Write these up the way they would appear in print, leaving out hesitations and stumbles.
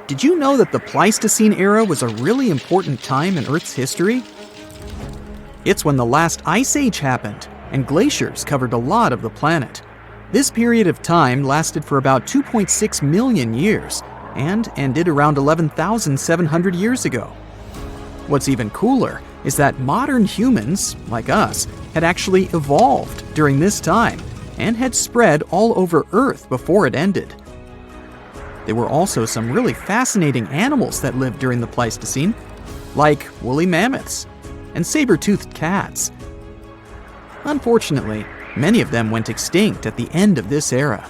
Did you know that the Pleistocene era was a really important time in Earth's history? It's when the last ice age happened, and glaciers covered a lot of the planet. This period of time lasted for about 2.6 million years, and ended around 11,700 years ago. What's even cooler is that modern humans, like us, had actually evolved during this time, and had spread all over Earth before it ended. There were also some really fascinating animals that lived during the Pleistocene, like woolly mammoths and saber-toothed cats. Unfortunately, many of them went extinct at the end of this era.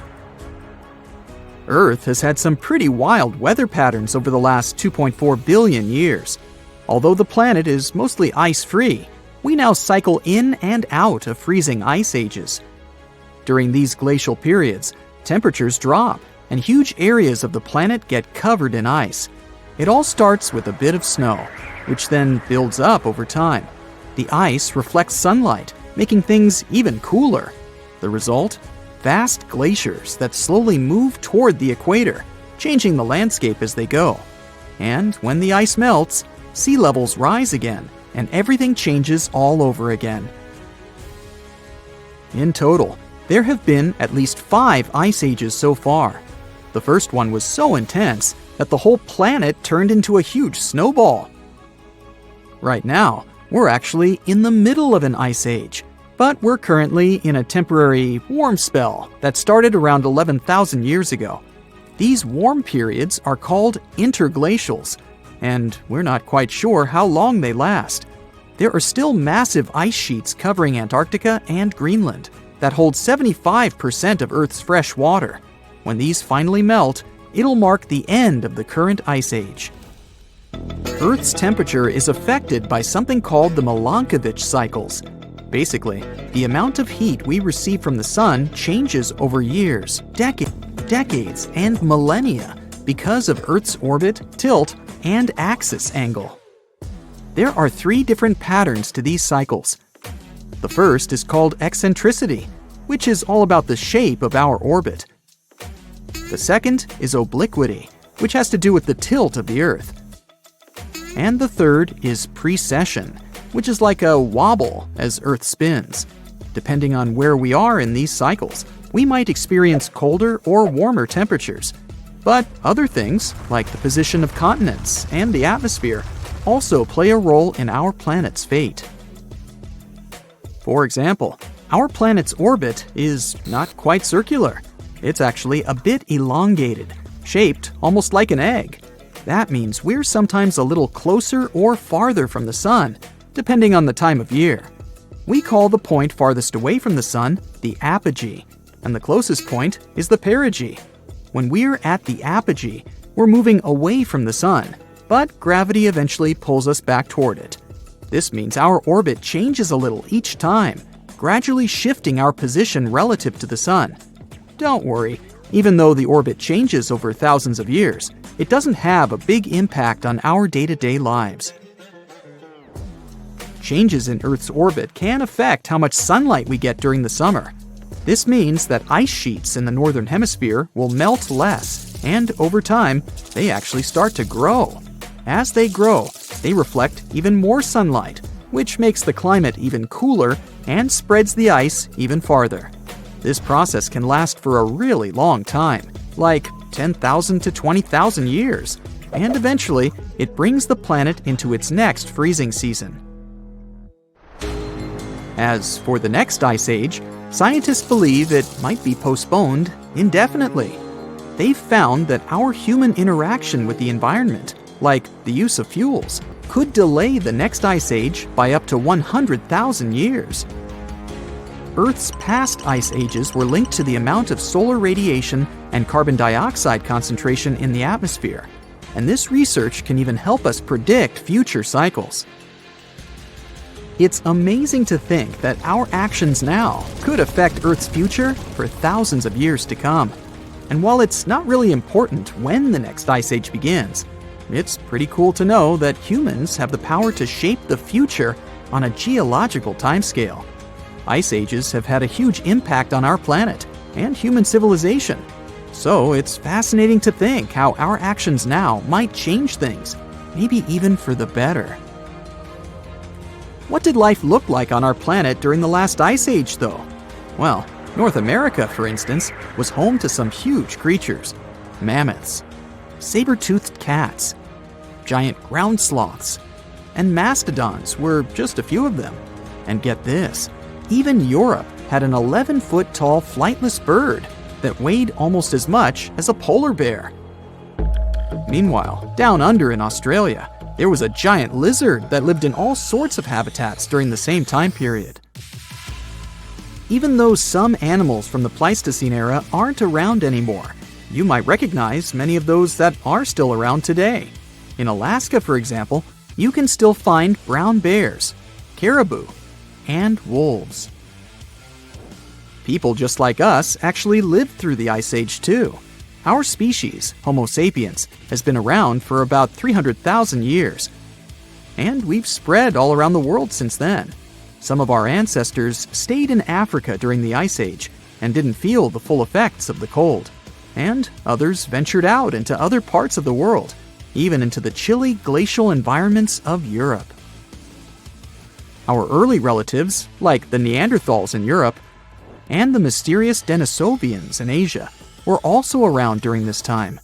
Earth has had some pretty wild weather patterns over the last 2.4 billion years. Although the planet is mostly ice-free, we now cycle in and out of freezing ice ages. During these glacial periods, temperatures drop, and huge areas of the planet get covered in ice. It all starts with a bit of snow, which then builds up over time. The ice reflects sunlight, making things even cooler. The result? Vast glaciers that slowly move toward the equator, changing the landscape as they go. And when the ice melts, sea levels rise again, and everything changes all over again. In total, there have been at least 5 ice ages so far. The first one was so intense that the whole planet turned into a huge snowball. Right now, we're actually in the middle of an ice age, but we're currently in a temporary warm spell that started around 11,000 years ago. These warm periods are called interglacials, and we're not quite sure how long they last. There are still massive ice sheets covering Antarctica and Greenland that hold 75% of Earth's fresh water. When these finally melt, it'll mark the end of the current ice age. Earth's temperature is affected by something called the Milankovitch cycles. Basically, the amount of heat we receive from the sun changes over years, decades, and millennia because of Earth's orbit, tilt, and axis angle. There are 3 different patterns to these cycles. The first is called eccentricity, which is all about the shape of our orbit. The second is obliquity, which has to do with the tilt of the Earth. And the third is precession, which is like a wobble as Earth spins. Depending on where we are in these cycles, we might experience colder or warmer temperatures. But other things, like the position of continents and the atmosphere, also play a role in our planet's fate. For example, our planet's orbit is not quite circular. It's actually a bit elongated, shaped almost like an egg. That means we're sometimes a little closer or farther from the sun, depending on the time of year. We call the point farthest away from the sun the apogee, and the closest point is the perigee. When we're at the apogee, we're moving away from the sun, but gravity eventually pulls us back toward it. This means our orbit changes a little each time, gradually shifting our position relative to the sun. Don't worry, even though the orbit changes over thousands of years, it doesn't have a big impact on our day-to-day lives. Changes in Earth's orbit can affect how much sunlight we get during the summer. This means that ice sheets in the northern hemisphere will melt less, and over time, they actually start to grow. As they grow, they reflect even more sunlight, which makes the climate even cooler and spreads the ice even farther. This process can last for a really long time, like 10,000 to 20,000 years, and eventually it brings the planet into its next freezing season. As for the next ice age, scientists believe it might be postponed indefinitely. They've found that our human interaction with the environment, like the use of fuels, could delay the next ice age by up to 100,000 years. Earth's past ice ages were linked to the amount of solar radiation and carbon dioxide concentration in the atmosphere, and this research can even help us predict future cycles. It's amazing to think that our actions now could affect Earth's future for thousands of years to come. And while it's not really important when the next ice age begins, it's pretty cool to know that humans have the power to shape the future on a geological timescale. Ice ages have had a huge impact on our planet and human civilization. So it's fascinating to think how our actions now might change things, maybe even for the better. What did life look like on our planet during the last ice age, though? Well, North America, for instance, was home to some huge creatures: mammoths, saber-toothed cats, giant ground sloths, and mastodons were just a few of them. And get this, even Europe had an 11-foot tall flightless bird that weighed almost as much as a polar bear. Meanwhile, down under in Australia, there was a giant lizard that lived in all sorts of habitats during the same time period. Even though some animals from the Pleistocene era aren't around anymore, you might recognize many of those that are still around today. In Alaska, for example, you can still find brown bears, caribou, and wolves. People just like us actually lived through the Ice Age too. Our species, Homo sapiens, has been around for about 300,000 years. And we've spread all around the world since then. Some of our ancestors stayed in Africa during the Ice Age and didn't feel the full effects of the cold. And others ventured out into other parts of the world, even into the chilly glacial environments of Europe. Our early relatives, like the Neanderthals in Europe, and the mysterious Denisovians in Asia, were also around during this time.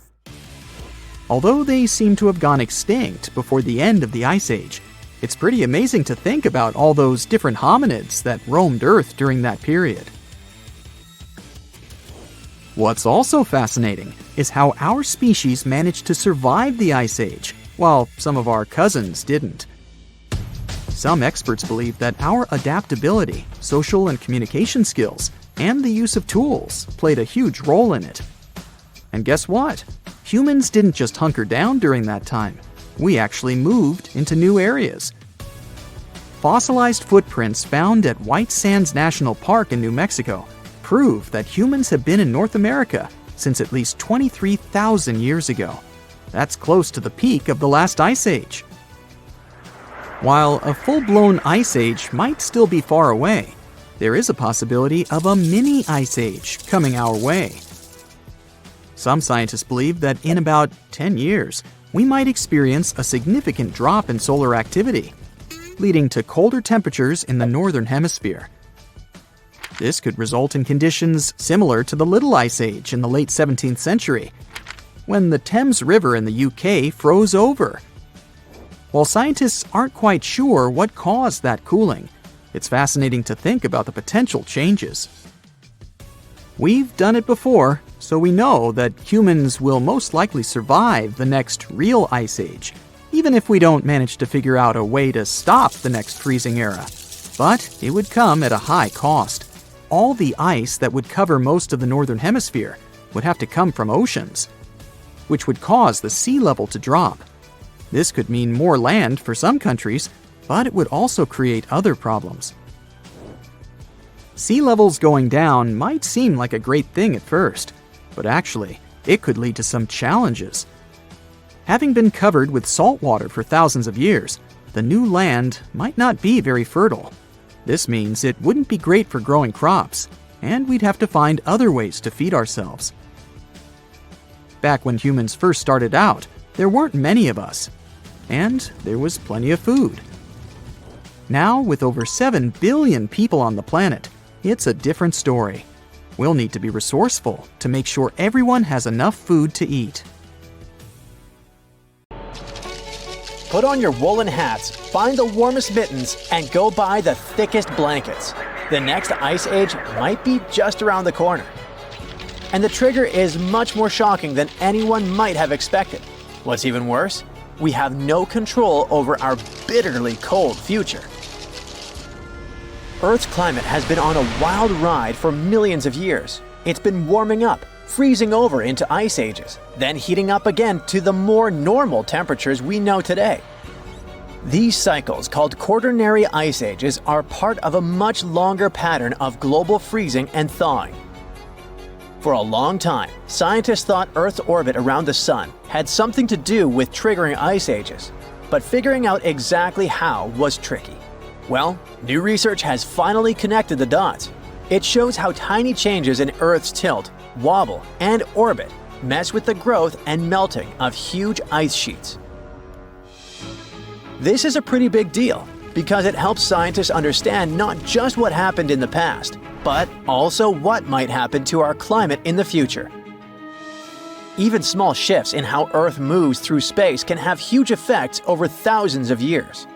Although they seem to have gone extinct before the end of the Ice Age, it's pretty amazing to think about all those different hominids that roamed Earth during that period. What's also fascinating is how our species managed to survive the Ice Age, while some of our cousins didn't. Some experts believe that our adaptability, social and communication skills, and the use of tools played a huge role in it. And guess what? Humans didn't just hunker down during that time. We actually moved into new areas. Fossilized footprints found at White Sands National Park in New Mexico prove that humans have been in North America since at least 23,000 years ago. That's close to the peak of the last Ice Age. While a full-blown Ice Age might still be far away, there is a possibility of a mini Ice Age coming our way. Some scientists believe that in about 10 years, we might experience a significant drop in solar activity, leading to colder temperatures in the northern hemisphere. This could result in conditions similar to the Little Ice Age in the late 17th century, when the Thames River in the UK froze over. While scientists aren't quite sure what caused that cooling, it's fascinating to think about the potential changes. We've done it before, so we know that humans will most likely survive the next real Ice Age, even if we don't manage to figure out a way to stop the next freezing era. But it would come at a high cost. All the ice that would cover most of the northern hemisphere would have to come from oceans, which would cause the sea level to drop. This could mean more land for some countries, but it would also create other problems. Sea levels going down might seem like a great thing at first, but actually, it could lead to some challenges. Having been covered with salt water for thousands of years, the new land might not be very fertile. This means it wouldn't be great for growing crops, and we'd have to find other ways to feed ourselves. Back when humans first started out, there weren't many of us, and there was plenty of food. Now, with over 7 billion people on the planet, it's a different story. We'll need to be resourceful to make sure everyone has enough food to eat. Put on your woolen hats, find the warmest mittens, and go buy the thickest blankets. The next Ice Age might be just around the corner. And the trigger is much more shocking than anyone might have expected. What's even worse? We have no control over our bitterly cold future. Earth's climate has been on a wild ride for millions of years. It's been warming up, freezing over into ice ages, then heating up again to the more normal temperatures we know today. These cycles, called quaternary ice ages, are part of a much longer pattern of global freezing and thawing. For a long time, scientists thought Earth's orbit around the Sun had something to do with triggering ice ages, but figuring out exactly how was tricky. Well, new research has finally connected the dots. It shows how tiny changes in Earth's tilt wobble, and orbit mess with the growth and melting of huge ice sheets. This is a pretty big deal because it helps scientists understand not just what happened in the past, but also what might happen to our climate in the future. Even small shifts in how Earth moves through space can have huge effects over thousands of years.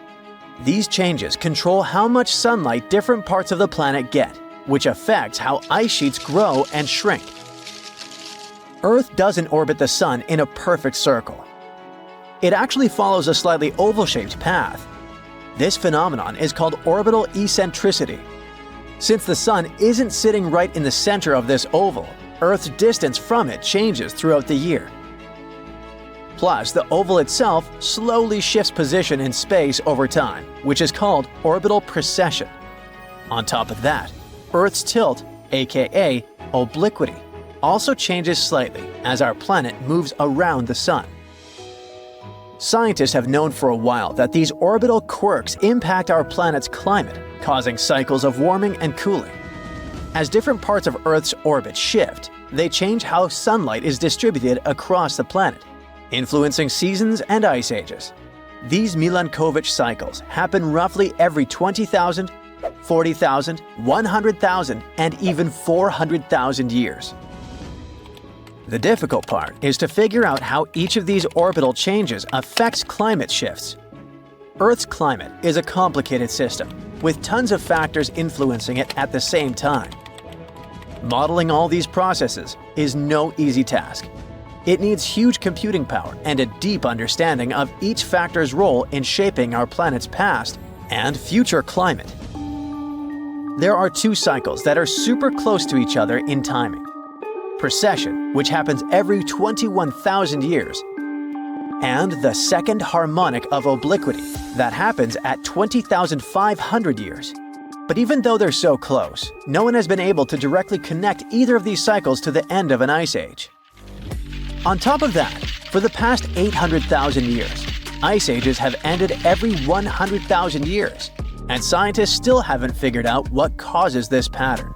These changes control how much sunlight different parts of the planet get, which affects how ice sheets grow and shrink. Earth doesn't orbit the Sun in a perfect circle. It actually follows a slightly oval-shaped path. This phenomenon is called orbital eccentricity. Since the Sun isn't sitting right in the center of this oval, Earth's distance from it changes throughout the year. Plus, the oval itself slowly shifts position in space over time, which is called orbital precession. On top of that, Earth's tilt, aka obliquity, also changes slightly as our planet moves around the Sun. Scientists have known for a while that these orbital quirks impact our planet's climate, causing cycles of warming and cooling. As different parts of Earth's orbit shift, they change how sunlight is distributed across the planet, influencing seasons and ice ages. These Milankovitch cycles happen roughly every 20,000, 40,000, 100,000, and even 400,000 years. The difficult part is to figure out how each of these orbital changes affects climate shifts. Earth's climate is a complicated system, with tons of factors influencing it at the same time. Modeling all these processes is no easy task. It needs huge computing power and a deep understanding of each factor's role in shaping our planet's past and future climate. There are two cycles that are super close to each other in timing. Precession, which happens every 21,000 years, and the second harmonic of obliquity that happens at 20,500 years. But even though they're so close, no one has been able to directly connect either of these cycles to the end of an ice age. On top of that, for the past 800,000 years, ice ages have ended every 100,000 years, and scientists still haven't figured out what causes this pattern.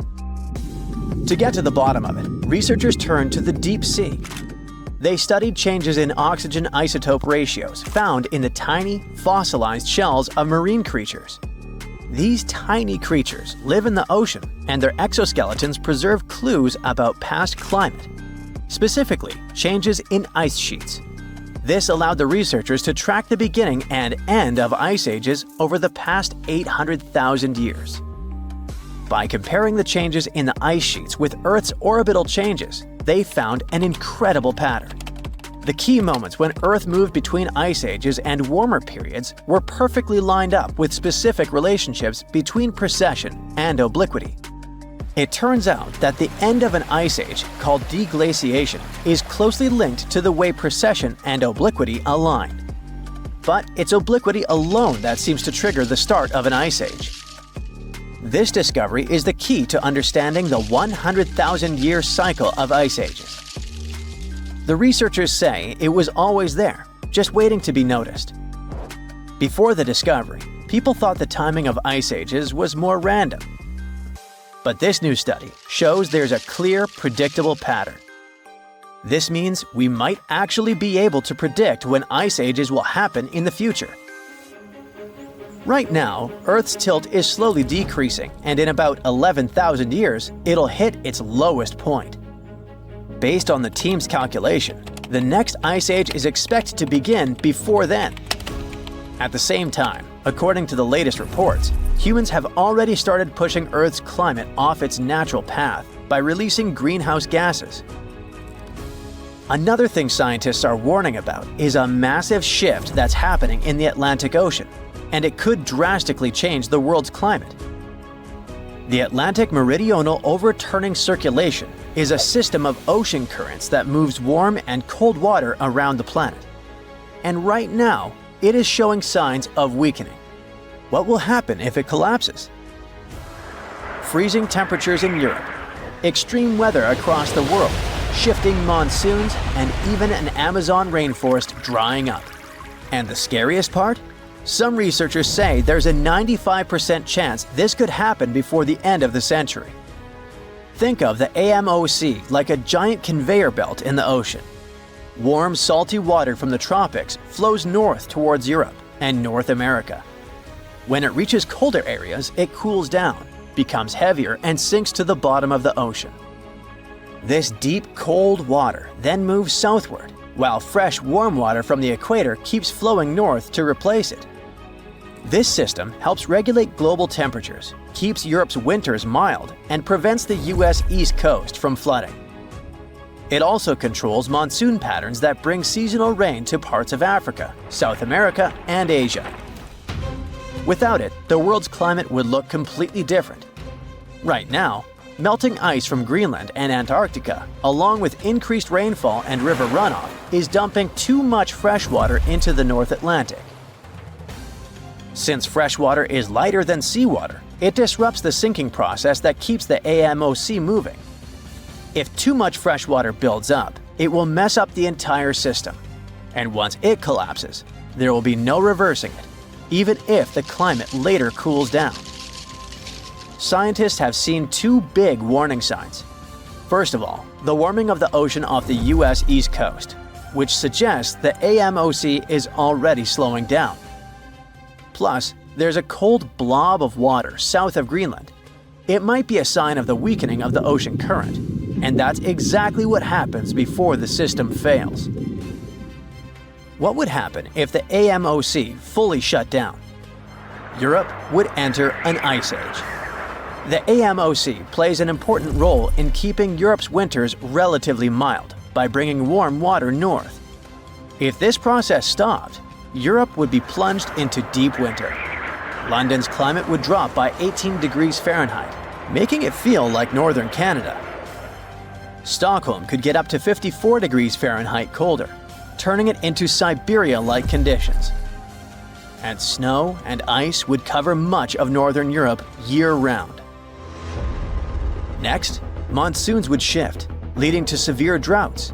To get to the bottom of it, researchers turned to the deep sea. They studied changes in oxygen isotope ratios found in the tiny, fossilized shells of marine creatures. These tiny creatures live in the ocean, and their exoskeletons preserve clues about past climate, specifically changes in ice sheets. This allowed the researchers to track the beginning and end of ice ages over the past 800,000 years. By comparing the changes in the ice sheets with Earth's orbital changes, they found an incredible pattern. The key moments when Earth moved between ice ages and warmer periods were perfectly lined up with specific relationships between precession and obliquity. It turns out that the end of an ice age, called deglaciation, is closely linked to the way precession and obliquity align. But it's obliquity alone that seems to trigger the start of an ice age. This discovery is the key to understanding the 100,000-year cycle of ice ages. The researchers say it was always there, just waiting to be noticed. Before the discovery, people thought the timing of ice ages was more random. But this new study shows there's a clear, predictable pattern. This means we might actually be able to predict when ice ages will happen in the future. Right now, Earth's tilt is slowly decreasing, and in about 11,000 years, it'll hit its lowest point. Based on the team's calculation, the next ice age is expected to begin before then. At the same time, according to the latest reports, humans have already started pushing Earth's climate off its natural path by releasing greenhouse gases. Another thing scientists are warning about is a massive shift that's happening in the Atlantic Ocean, and it could drastically change the world's climate. The Atlantic Meridional Overturning Circulation is a system of ocean currents that moves warm and cold water around the planet. And right now, it is showing signs of weakening. What will happen if it collapses? Freezing temperatures in Europe, extreme weather across the world, shifting monsoons, and even an Amazon rainforest drying up. And the scariest part? Some researchers say there's a 95% chance this could happen before the end of the century. Think of the AMOC like a giant conveyor belt in the ocean. Warm, salty water from the tropics flows north towards Europe and North America. When it reaches colder areas, it cools down, becomes heavier, and sinks to the bottom of the ocean. This deep, cold water then moves southward, while fresh, warm water from the equator keeps flowing north to replace it. This system helps regulate global temperatures, keeps Europe's winters mild, and prevents the US East Coast from flooding. It also controls monsoon patterns that bring seasonal rain to parts of Africa, South America, and Asia. Without it, the world's climate would look completely different. Right now, melting ice from Greenland and Antarctica, along with increased rainfall and river runoff, is dumping too much fresh water into the North Atlantic. Since fresh water is lighter than seawater, it disrupts the sinking process that keeps the AMOC moving. If too much fresh water builds up, it will mess up the entire system. And once it collapses, there will be no reversing it, even if the climate later cools down. Scientists have seen two big warning signs. First of all, the warming of the ocean off the US East Coast, which suggests the AMOC is already slowing down. Plus, there's a cold blob of water south of Greenland. It might be a sign of the weakening of the ocean current, and that's exactly what happens before the system fails. What would happen if the AMOC fully shut down? Europe would enter an ice age. The AMOC plays an important role in keeping Europe's winters relatively mild by bringing warm water north. If this process stopped, Europe would be plunged into deep winter. London's climate would drop by 18 degrees Fahrenheit, making it feel like northern Canada. Stockholm could get up to 54 degrees Fahrenheit colder, turning it into Siberia-like conditions. And snow and ice would cover much of northern Europe year-round. Next, monsoons would shift, leading to severe droughts.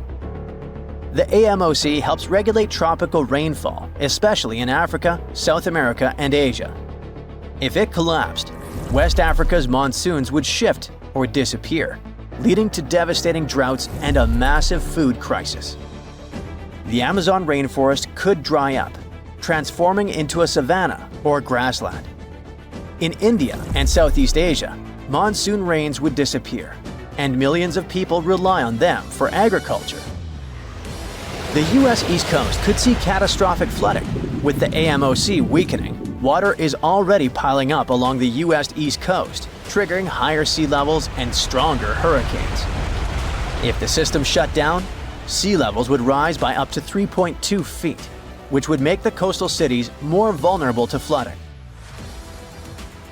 The AMOC helps regulate tropical rainfall, especially in Africa, South America, and Asia. If it collapsed, West Africa's monsoons would shift or disappear, leading to devastating droughts and a massive food crisis. The Amazon rainforest could dry up, transforming into a savanna or grassland. In India and Southeast Asia, monsoon rains would disappear, and millions of people rely on them for agriculture. The US East Coast could see catastrophic flooding. With the AMOC weakening, water is already piling up along the US East Coast, triggering higher sea levels and stronger hurricanes. If the system shut down, sea levels would rise by up to 3.2 feet, which would make the coastal cities more vulnerable to flooding.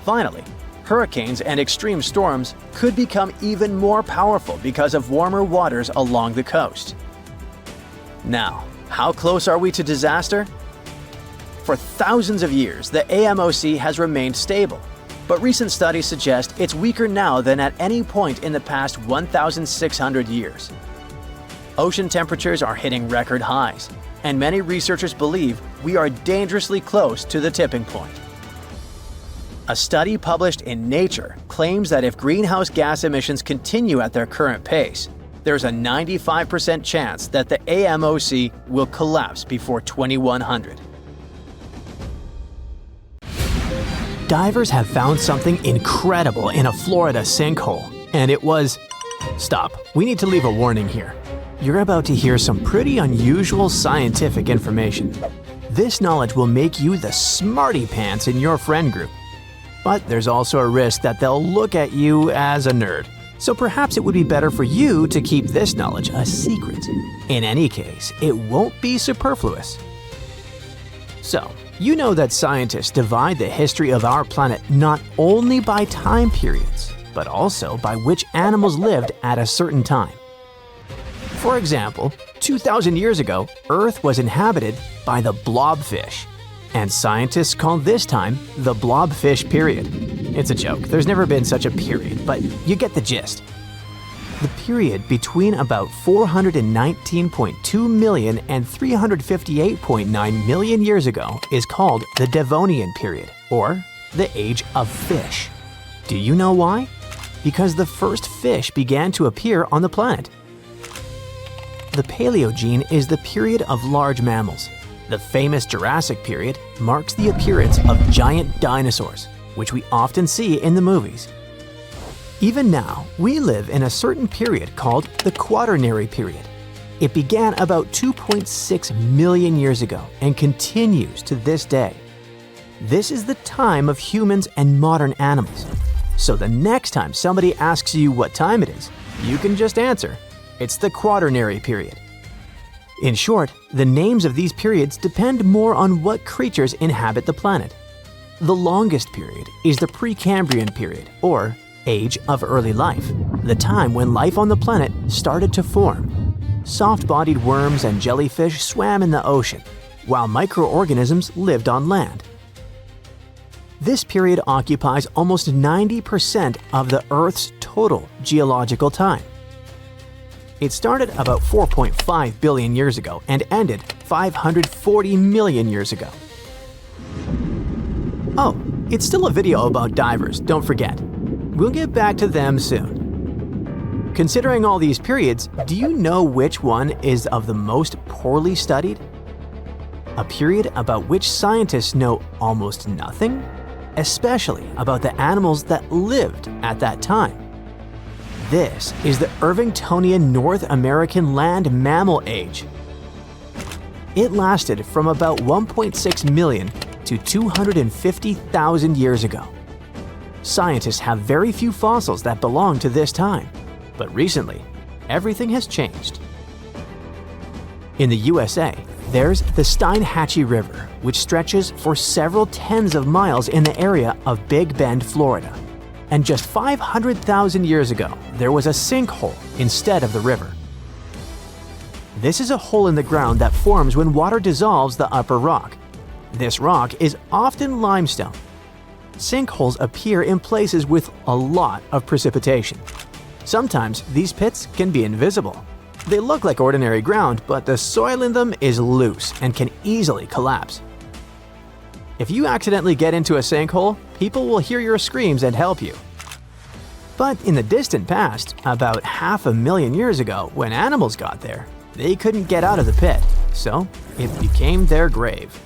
Finally, hurricanes and extreme storms could become even more powerful because of warmer waters along the coast. Now, how close are we to disaster? For thousands of years, the AMOC has remained stable, but recent studies suggest it's weaker now than at any point in the past 1,600 years. Ocean temperatures are hitting record highs, and many researchers believe we are dangerously close to the tipping point. A study published in Nature claims that if greenhouse gas emissions continue at their current pace, there's a 95% chance that the AMOC will collapse before 2100. Divers have found something incredible in a Florida sinkhole, and it was... Stop, we need to leave a warning here. You're about to hear some pretty unusual scientific information. This knowledge will make you the smarty pants in your friend group. But there's also a risk that they'll look at you as a nerd. So perhaps it would be better for you to keep this knowledge a secret. In any case, it won't be superfluous. So, you know that scientists divide the history of our planet not only by time periods, but also by which animals lived at a certain time. For example, 2,000 years ago, Earth was inhabited by the blobfish, and scientists call this time the blobfish period. It's a joke, there's never been such a period, but you get the gist. The period between about 419.2 million and 358.9 million years ago is called the Devonian period, or the Age of Fish. Do you know why? because the first fish began to appear on the planet. The Paleogene is the period of large mammals. The famous Jurassic period marks the appearance of giant dinosaurs, which we often see in the movies. Even now, we live in a certain period called the Quaternary period. It began about 2.6 million years ago and continues to this day. This is the time of humans and modern animals. So the next time somebody asks you what time it is, you can just answer, it's the Quaternary period. In short, the names of these periods depend more on what creatures inhabit the planet. The longest period is the Precambrian period, or Age of Early Life, the time when life on the planet started to form. Soft-bodied worms and jellyfish swam in the ocean, while microorganisms lived on land. This period occupies almost 90% of the Earth's total geological time. It started about 4.5 billion years ago and ended 540 million years ago. Oh, it's still a video about divers, don't forget. We'll get back to them soon. Considering all these periods, do you know which one is of the most poorly studied? A period about which scientists know almost nothing, especially about the animals that lived at that time. This is the Irvingtonian North American land mammal age. It lasted from about 1.6 million to 250,000 years ago. Scientists have very few fossils that belong to this time, but recently, everything has changed. In the USA, there's the Steinhatchee River, which stretches for several tens of miles in the area of Big Bend, Florida. And just 500,000 years ago, there was a sinkhole instead of the river. This is a hole in the ground that forms when water dissolves the upper rock. This rock is often limestone. Sinkholes appear in places with a lot of precipitation. Sometimes these pits can be invisible. They look like ordinary ground, but the soil in them is loose and can easily collapse. If you accidentally get into a sinkhole, people will hear your screams and help you. But in the distant past, about 500,000 years ago, when animals got there, they couldn't get out of the pit, so it became their grave.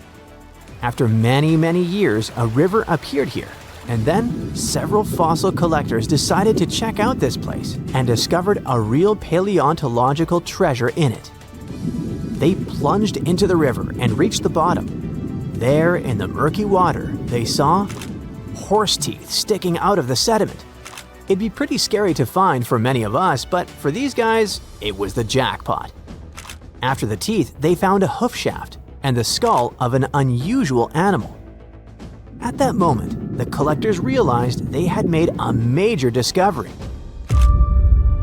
After many, many years, a river appeared here, and then several fossil collectors decided to check out this place and discovered a real paleontological treasure in it. They plunged into the river and reached the bottom. There, in the murky water, they saw horse teeth sticking out of the sediment. It'd be pretty scary to find for many of us, but for these guys, it was the jackpot. After the teeth, they found a hoof shaft and the skull of an unusual animal. At that moment, the collectors realized they had made a major discovery.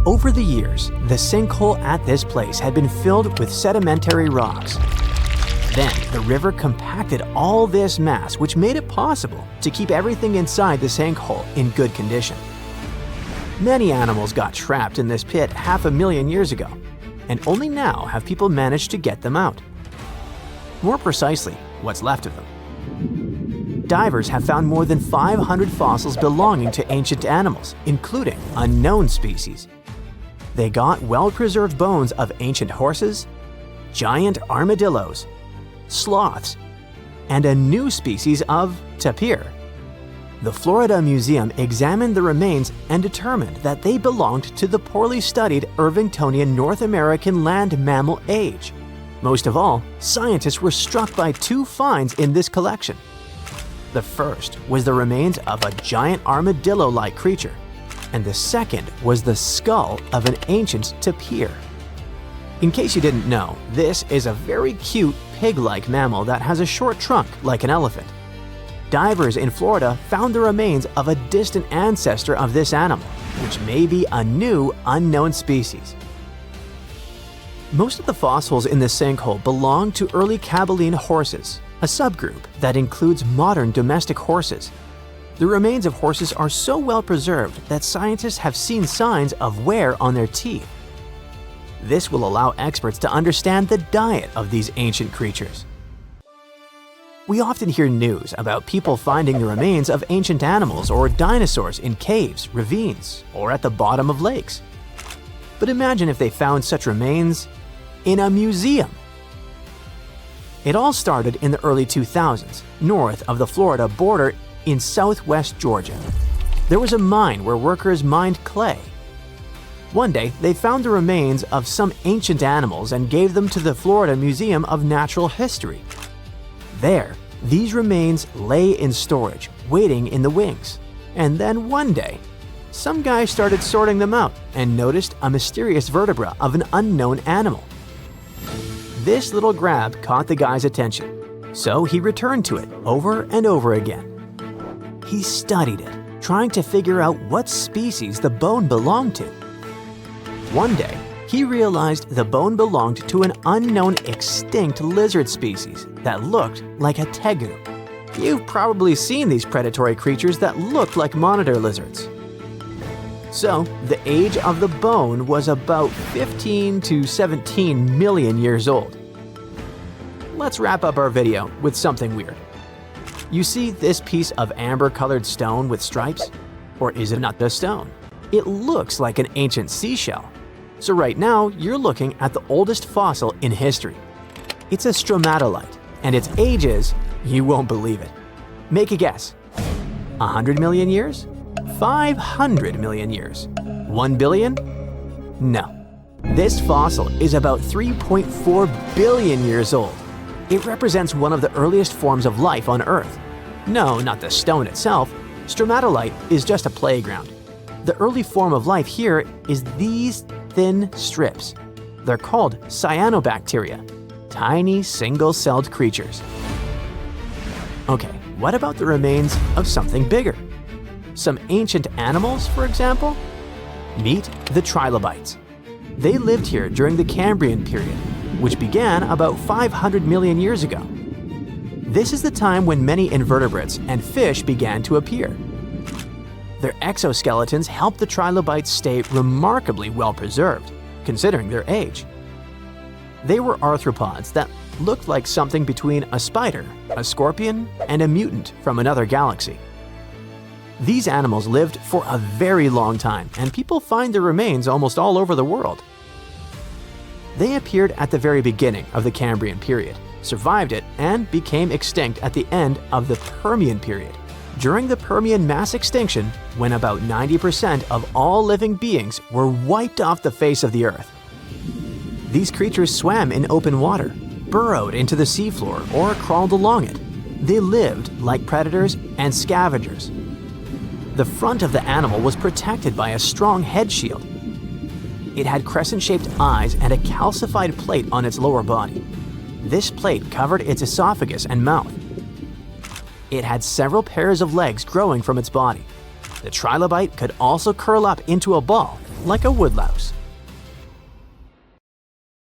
Over the years, the sinkhole at this place had been filled with sedimentary rocks. Then, the river compacted all this mass, which made it possible to keep everything inside the sinkhole in good condition. Many animals got trapped in this pit 500,000 years ago, and only now have people managed to get them out. More precisely, what's left of them. Divers have found more than 500 fossils belonging to ancient animals, including unknown species. They got well-preserved bones of ancient horses, giant armadillos, sloths, and a new species of tapir. The Florida Museum examined the remains and determined that they belonged to the poorly studied Irvingtonian North American land mammal age. Most of all, scientists were struck by two finds in this collection. The first was the remains of a giant armadillo-like creature, and the second was the skull of an ancient tapir. In case you didn't know, this is a very cute pig-like mammal that has a short trunk like an elephant. Divers in Florida found the remains of a distant ancestor of this animal, which may be a new unknown species. Most of the fossils in this sinkhole belong to early Caballine horses, a subgroup that includes modern domestic horses. The remains of horses are so well preserved that scientists have seen signs of wear on their teeth. This will allow experts to understand the diet of these ancient creatures. We often hear news about people finding the remains of ancient animals or dinosaurs in caves, ravines, or at the bottom of lakes. But imagine if they found such remains in a museum. It all started in the early 2000s, north of the Florida border in southwest Georgia. There was a mine where workers mined clay. One day, they found the remains of some ancient animals and gave them to the Florida Museum of Natural History. There, these remains lay in storage, waiting in the wings. And then one day, some guy started sorting them out and noticed a mysterious vertebra of an unknown animal. This little grab caught the guy's attention, so he returned to it over and over again. He studied it, trying to figure out what species the bone belonged to. One day, he realized the bone belonged to an unknown extinct lizard species that looked like a tegu. You've probably seen these predatory creatures that look like monitor lizards. So, the age of the bone was about 15 to 17 million years old. Let's wrap up our video with something weird. You see this piece of amber-colored stone with stripes? Or is it not the stone? It looks like an ancient seashell. So right now, you're looking at the oldest fossil in history. It's a stromatolite, and its age is, you won't believe it. Make a guess. 100 million years? 500 million years? 1 billion? No. This fossil is about 3.4 billion years old. It represents one of the earliest forms of life on Earth. No, not the stone itself. Stromatolite is just a playground. The early form of life here is these thin strips. They're called cyanobacteria, tiny single-celled creatures. Okay, what about the remains of something bigger? Some ancient animals, for example? Meet the trilobites. They lived here during the Cambrian period, which began about 500 million years ago. This is the time when many invertebrates and fish began to appear. Their exoskeletons help the trilobites stay remarkably well preserved, considering their age. They were arthropods that looked like something between a spider, a scorpion, and a mutant from another galaxy. These animals lived for a very long time, and people find their remains almost all over the world. They appeared at the very beginning of the Cambrian period, survived it, and became extinct at the end of the Permian period. During the Permian mass extinction, when about 90% of all living beings were wiped off the face of the Earth. These creatures swam in open water, burrowed into the seafloor, or crawled along it. They lived like predators and scavengers. The front of the animal was protected by a strong head shield. It had crescent-shaped eyes and a calcified plate on its lower body. This plate covered its esophagus and mouth. It had several pairs of legs growing from its body. The trilobite could also curl up into a ball, like a woodlouse.